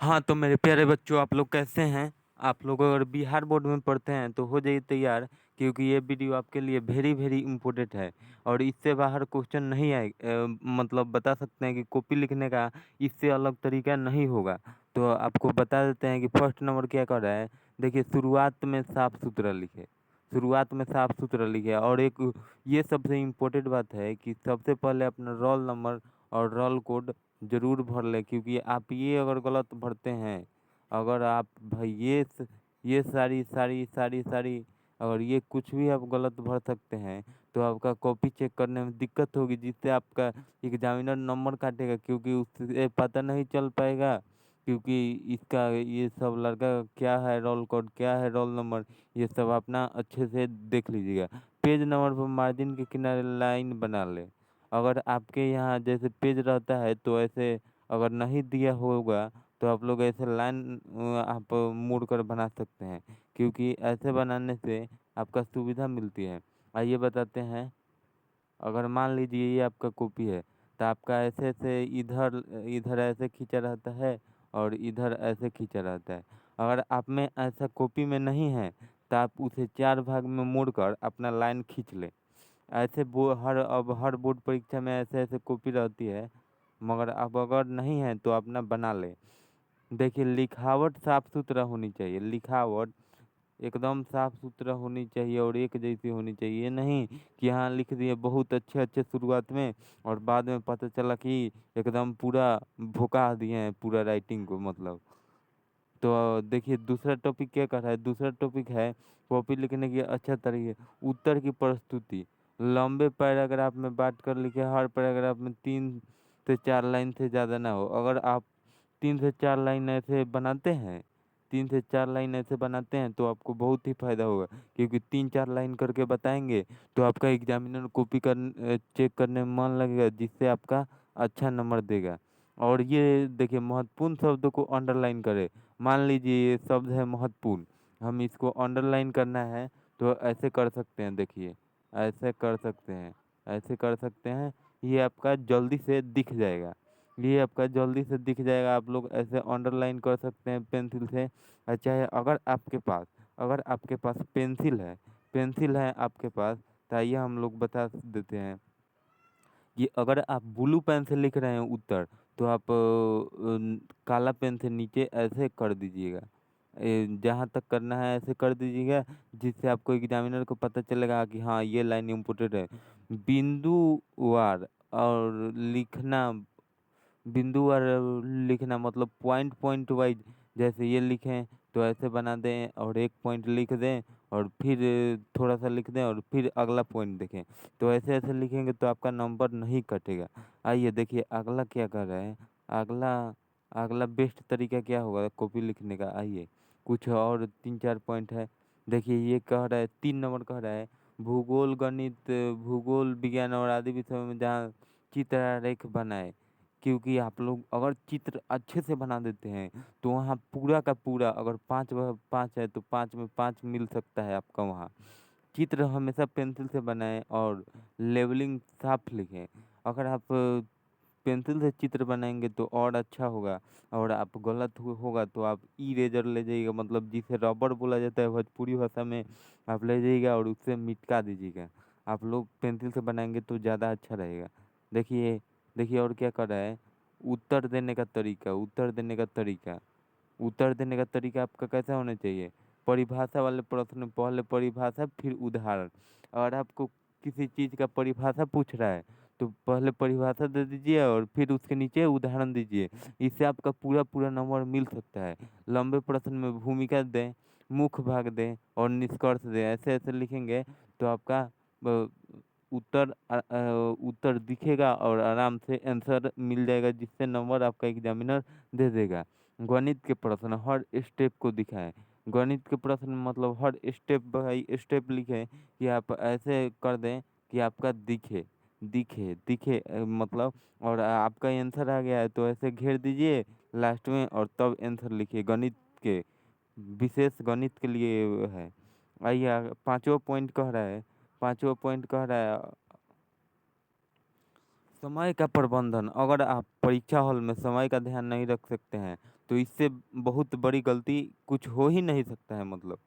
हाँ, तो मेरे प्यारे बच्चों आप लोग कैसे हैं? आप लोग अगर बिहार बोर्ड में पढ़ते हैं तो हो जाइए तैयार क्योंकि ये वीडियो आपके लिए वेरी वेरी इम्पोर्टेंट है और इससे बाहर क्वेश्चन नहीं आए मतलब बता सकते हैं कि कॉपी लिखने का इससे अलग तरीका नहीं होगा। तो आपको बता देते हैं कि फर्स्ट नंबर क्या कर रहा है। देखिए शुरुआत में साफ-सुथरा लिखें, शुरुआत में साफ-सुथरा लिखें और एक ये सबसे इम्पोर्टेंट बात है कि सबसे पहले अपना रोल नंबर और रोल कोड ज़रूर भर लें क्योंकि आप ये अगर गलत भरते हैं, अगर आप भाई ये सारी अगर ये कुछ भी आप गलत भर सकते हैं, तो आपका कॉपी चेक करने में दिक्कत होगी जिससे आपका एग्ज़ामिनर नंबर काटेगा क्योंकि उससे पता नहीं चल पाएगा क्योंकि इसका ये सब लड़का का क्या है रोल कोड, क्या है रोल नंबर, ये सब अपना अच्छे से देख लीजिएगा। पेज नंबर पर मार्जिन के किनारे लाइन बना लें। अगर आपके यहाँ जैसे पेज रहता है तो ऐसे अगर नहीं दिया होगा तो आप लोग ऐसे लाइन आप मोड़ कर बना सकते हैं क्योंकि ऐसे बनाने से आपका सुविधा मिलती है। आइए बताते हैं, अगर मान लीजिए ये आपका कॉपी है तो आपका ऐसे-ऐसे इधर इधर ऐसे खींचा रहता है और इधर ऐसे खींचा रहता है। अगर आप में ऐसा कॉपी में नहीं है तो आप उसे 4 भाग में मोड़कर अपना लाइन खींच लें। ऐसे हर बोर्ड परीक्षा में ऐसे-ऐसे कॉपी रहती है, मगर अब अगर नहीं है तो अपना बना लें। देखिए लिखावट साफ-सुथरा होनी चाहिए, लिखावट एकदम साफ-सुथरा होनी चाहिए और एक जैसी होनी चाहिए। ये नहीं कि हाँ लिख दिए बहुत अच्छे-अच्छे शुरुआत में और बाद में पता चला कि एकदम पूरा भुका दिए हैं पूरा राइटिंग को मतलब। तो देखिए दूसरा टॉपिक क्या कर रहा है, दूसरा टॉपिक है कॉपी लिखने की अच्छा तरीके उत्तर की प्रस्तुति। लंबे पैराग्राफ में बाँट कर लिखें, हर पैराग्राफ में 3 से 4 लाइन से ज़्यादा ना हो। अगर आप 3 से 4 लाइन ऐसे बनाते हैं, 3 से 4 लाइन ऐसे बनाते हैं तो आपको बहुत ही फ़ायदा होगा क्योंकि 3-4 लाइन करके बताएँगे तो आपका एग्ज़ामिनर चेक करने में मन लगेगा जिससे आपका अच्छा नंबर देगा। और ये देखिए महत्वपूर्ण शब्दों को अंडरलाइन करें। मान लीजिए ये शब्द है महत्वपूर्ण, हम इसको अंडरलाइन करना है तो ऐसे कर सकते हैं देखिए, ऐसे कर सकते हैं, ऐसे कर सकते हैं, ये आपका जल्दी से दिख जाएगा। ये आपका जल्दी से दिख जाएगा, आप लोग ऐसे अंडरलाइन कर सकते हैं पेंसिल से। चाहे अगर आपके पास पेंसिल है आपके पास, तो आइए हम लोग बता देते हैं कि अगर आप ब्लू पेन से लिख रहे हैं उत्तर, तो आप काला पेन से नीचे ऐसे कर दीजिएगा। जहाँ तक करना है ऐसे कर दीजिएगा, जिससे आपको एग्ज़ामिनर को पता चलेगा कि हाँ, ये लाइन इम्पोर्टेंट है। बिंदुवार और लिखना बिंदुवार लिखना मतलब पॉइंट पॉइंट वाइज़ जैसे ये लिखें तो ऐसे बना दें और एक पॉइंट लिख दें और फिर थोड़ा-सा लिख दें और फिर अगला पॉइंट देखें। तो ऐसे-ऐसे लिखेंगे तो आपका नंबर नहीं कटेगा। आइए देखिए अगला क्या कर रहा है, अगला अगला बेस्ट तरीका क्या होगा कॉपी लिखने का आइए, कुछ और 3-4 पॉइंट है। देखिए ये कह रहा है 3 नंबर कह रहा है भूगोल, गणित, भूगोल, विज्ञान और आदि विषयों में जहाँ चित्र-आरेख बनाएँ। क्योंकि आप लोग अगर चित्र अच्छे से बना देते हैं, तो वहाँ पूरा का पूरा अगर 5 है तो 5 में 5 मिल सकता है आपका वहाँ। चित्र हमेशा पेंसिल से बनाएँ और लेवलिंग साफ लिखें। अगर आप पेंसिल से चित्र बनाएँगे तो और अच्छा होगा और आप गलत होगा तो आप इरेज़र ले जाइएगा मतलब जिसे रबर बोला जाता है भोजपुरी भाषा में, आप ले जाइएगा और उससे मिटका दीजिएगा। आप लोग पेंसिल से बनाएँगे तो ज़्यादा अच्छा रहेगा। देखिए देखिए और क्या कर रहा है, उत्तर देने का तरीका आपका कैसा होना चाहिए? परिभाषा वाले प्रश्न में पहले परिभाषा फिर उदाहरण। अगर आपको किसी चीज़ का परिभाषा पूछ रहा है, तो पहले परिभाषा दे दीजिए और फिर उसके नीचे उदाहरण दीजिए। इससे आपका पूरा नंबर मिल सकता है। लंबे प्रश्न में भूमिका दें, मुख्य भाग दें और निष्कर्ष दें। ऐसे-ऐसे लिखेंगे तो आपका ब उत्तर दिखेगा और आराम से आंसर मिल जाएगा जिससे नंबर आपका एग्ज़ामिनर दे देगा। गणित के प्रश्न हर स्टेप को दिखाएँ। गणित के प्रश्न मतलब हर स्टेप बाय स्टेप लिखें कि आप ऐसे कर दें कि आपका दिखे मतलब और आपका आंसर आ गया है तो ऐसे घेर दीजिए लास्ट में और तब आंसर लिखिए गणित के, विशेष गणित के लिए वो है। आइए 5वाँ पॉइंट कह रहा है समय का प्रबंधन। अगर आप परीक्षा हॉल में समय का ध्यान नहीं रख सकते हैं तो इससे बहुत बड़ी गलती कुछ हो ही नहीं सकता है मतलब।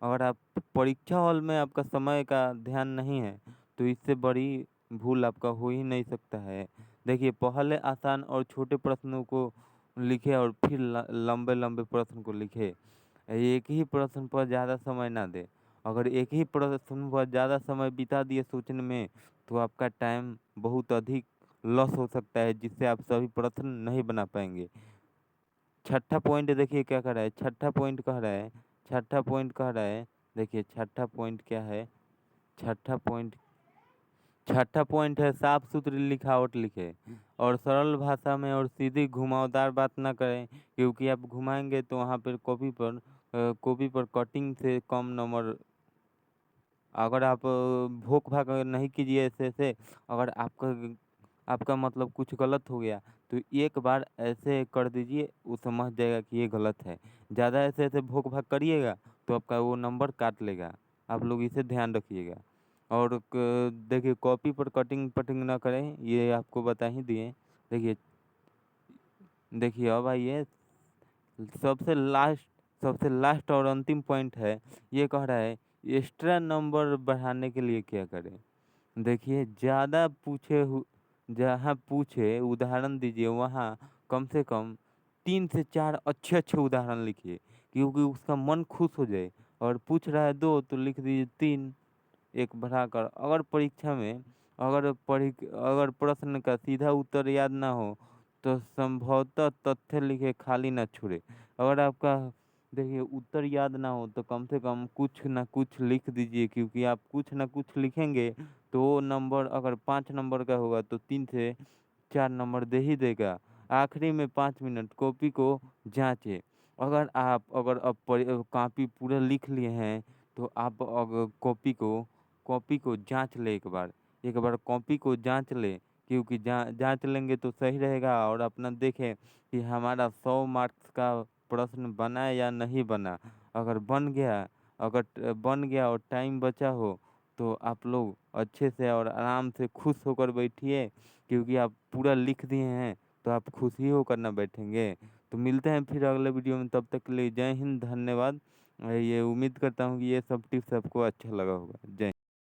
अगर आप परीक्षा हॉल में आपका समय का ध्यान नहीं है, तो इससे बड़ी भूल आपका हो ही नहीं सकता है। देखिए, पहले आसान और छोटे प्रश्नों को लिखें और फिर लंबे-लंबे प्रश्न को लिखें। एक ही प्रश्न पर ज़्यादा समय ना दें। अगर एक ही प्रश्न पर ज़्यादा समय बिता दिए सोचने में, तो आपका टाइम बहुत अधिक लॉस हो सकता है, जिससे आप सभी प्रश्न नहीं बना पाएँगे। छठा पॉइंट देखिए क्या कह रहा है, छठा पॉइंट कह रहा है, देखिए छठा पॉइंट क्या है, छठा पॉइंट छठा पॉइंट है साफ सुथरी लिखावट लिखें और सरल भाषा में और सीधी घुमावदार बात ना करें, क्योंकि आप घुमाएंगे तो वहाँ पर कॉपी पर कटिंग से कम नंबर। अगर आप भोक-भाग नहीं कीजिए ऐसे-ऐसे, अगर आपका मतलब कुछ गलत हो गया, तो एक बार ऐसे कर दीजिए, वो समझ जाएगा कि ये गलत है। ज़्यादा ऐसे-ऐसे भोक-भाग करिएगा, तो आपका वो नंबर काट लेगा। आप लोग इसे ध्यान रखिएगा। और देखिए कॉपी पर कटिंग-पटिंग ना करें, ये आपको बता ही दिए। देखिए देखिए अब आइए सबसे लास्ट सबसे लास्ट और अंतिम पॉइंट है, ये कह रहा है एक्स्ट्रा नंबर बढ़ाने के लिए क्या करें? देखिए जहाँ पूछे उदाहरण दीजिए, वहाँ कम से कम 3 से 4 अच्छे-अच्छे उदाहरण लिखिए, क्योंकि उसका मन खुश हो जाए। और पूछ रहा है 2 तो लिख दीजिए 3, 1 बढ़ाकर। अगर प्रश्न का सीधा उत्तर याद ना हो, तो संभवतः तथ्य लिखे खाली ना छोड़े। अगर आपका देखिए उत्तर याद ना हो, तो कम से कम कुछ ना कुछ लिख दीजिए, क्योंकि आप कुछ ना कुछ लिखेंगे तो वो नंबर अगर 5 नंबर का होगा तो 3 से 4 नंबर दे ही देगा। आखिरी में 5 मिनट कॉपी को जांचें। अगर अब कॉपी पूरा लिख लिए हैं, तो आप अग कॉपी को जांच लें एक बार। एक बार कॉपी को जांच लें, क्योंकि जांच लेंगे तो सही रहेगा। और अपना देखें कि हमारा 100 मार्क्स का प्रश्न बना या नहीं बना। अगर बन गया और टाइम बचा हो, तो आप लोग अच्छे से और आराम से खुश होकर बैठिए, क्योंकि आप पूरा लिख दिए हैं, तो आप खुश ही होकर ना बैठेंगे। तो मिलते हैं फिर अगले वीडियो में, तब तक के लिए जय हिंद, धन्यवाद। ये उम्मीद करता हूँ कि ये सब टिप्स आपको अच्छा लगा होगा। जय